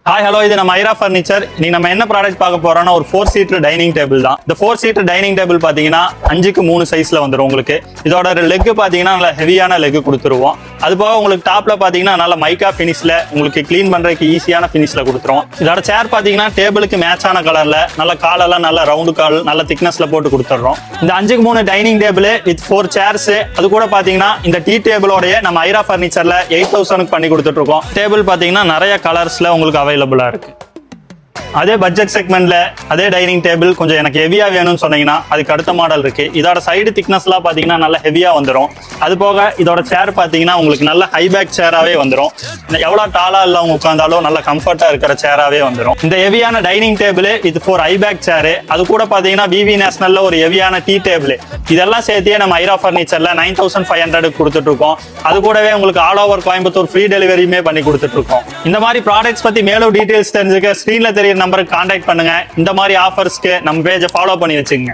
Hi hello, இது நம்ம Airaa furniture. நீ நம்ம என்ன ப்ராடக்ட் பார்க்க போறோம்னா ஒரு 4 சீட்டர் டைனிங் டேபிள் தான். இந்த 4 சீட்டர் டைனிங் டேபிள் பாத்தீங்கன்னா 5க்கு 3 சைஸ்ல வந்துடும் உங்களுக்கு. இதோட லெக் பாத்தீங்கன்னா நல்ல ஹெவியான லெக் கொடுத்துருவோம். அது போக உங்களுக்கு டாப்ல பாத்தீங்கன்னா நல்ல மைக்கா பினிஷ்ல உங்களுக்கு கிளீன் பண்றதுக்கு ஈஸியான பினிஷ்ல கொடுத்துருவோம். இதோட சேர் பாத்தீங்கன்னா டேபிளுக்கு மேட்சான கலர்ல நல்ல காலெல்லாம் நல்ல ரவுண்டு கால் நல்ல திக்னஸ்ல போட்டு கொடுத்துறோம். இந்த 5க்கு 3 டைனிங் டேபிள் வித் 4 சேர்ஸ், அது கூட பாத்தீங்கன்னா இந்த டீ டேபிளோடய நம்ம ஐரா ஃபர்னிச்சர்ல 8000க்கு பண்ணி கொடுத்துட்டு இருக்கோம். டேபிள் பாத்தீங்கன்னா நிறைய கலர்ஸ்ல உங்களுக்கு அவைலபிளா இருக்கு. அதே பட்ஜெட் செக்மெண்ட்ல அதே டைனிங் டேபிள் கொஞ்சம் எனக்கு ஹெவியா வேணும்னு சொன்னீங்கன்னா அதுக்கு அடுத்த மாடல் இருக்கு. இதோட சைடு திக்னஸ்லாம் பாத்தீங்கன்னா நல்ல ஹெவியா வந்துடும். அது போக இதோட சேர் பாத்தீங்கன்னா உங்களுக்கு நல்ல ஹை பேக் சேராவே வந்துடும். எவ்வளவு டாலா இல்லவங்க உட்காந்தாலும் நல்ல கம்ஃபர்ட்டா இருக்கிற சேராவே வந்துடும். இந்த ஹெவியான டைனிங் டேபிள் இது 4 ஹை பேக் சேரு, அது கூட பாத்தீங்கன்னா விவி நேஷனல்ல ஒரு ஹெவியான டீ டேபிள், இதெல்லாம் சேர்த்தே நம்ம ஐரா ஃபர்னிச்சர்ல 9500 கொடுத்துட்டு இருக்கோம். அது கூடவே உங்களுக்கு ஆல் ஓவர் கோயம்புத்தூர் ஃப்ரீ டெலிவரியுமே பண்ணி கொடுத்துட்டு இருக்கோம். இந்த மாதிரி ப்ராடக்ட்ஸ் பத்தி மேலும் டீடைல்ஸ் தெரிஞ்சுக்க ஸ்கிரீன்ல தெரியற நம்பருக்கு கான்டாக்ட் பண்ணுங்க. இந்த மாதிரி ஆஃபர்ஸ்க்கு நம்ம பேஜை ஃபாலோ பண்ணி வச்சுக்கோங்க.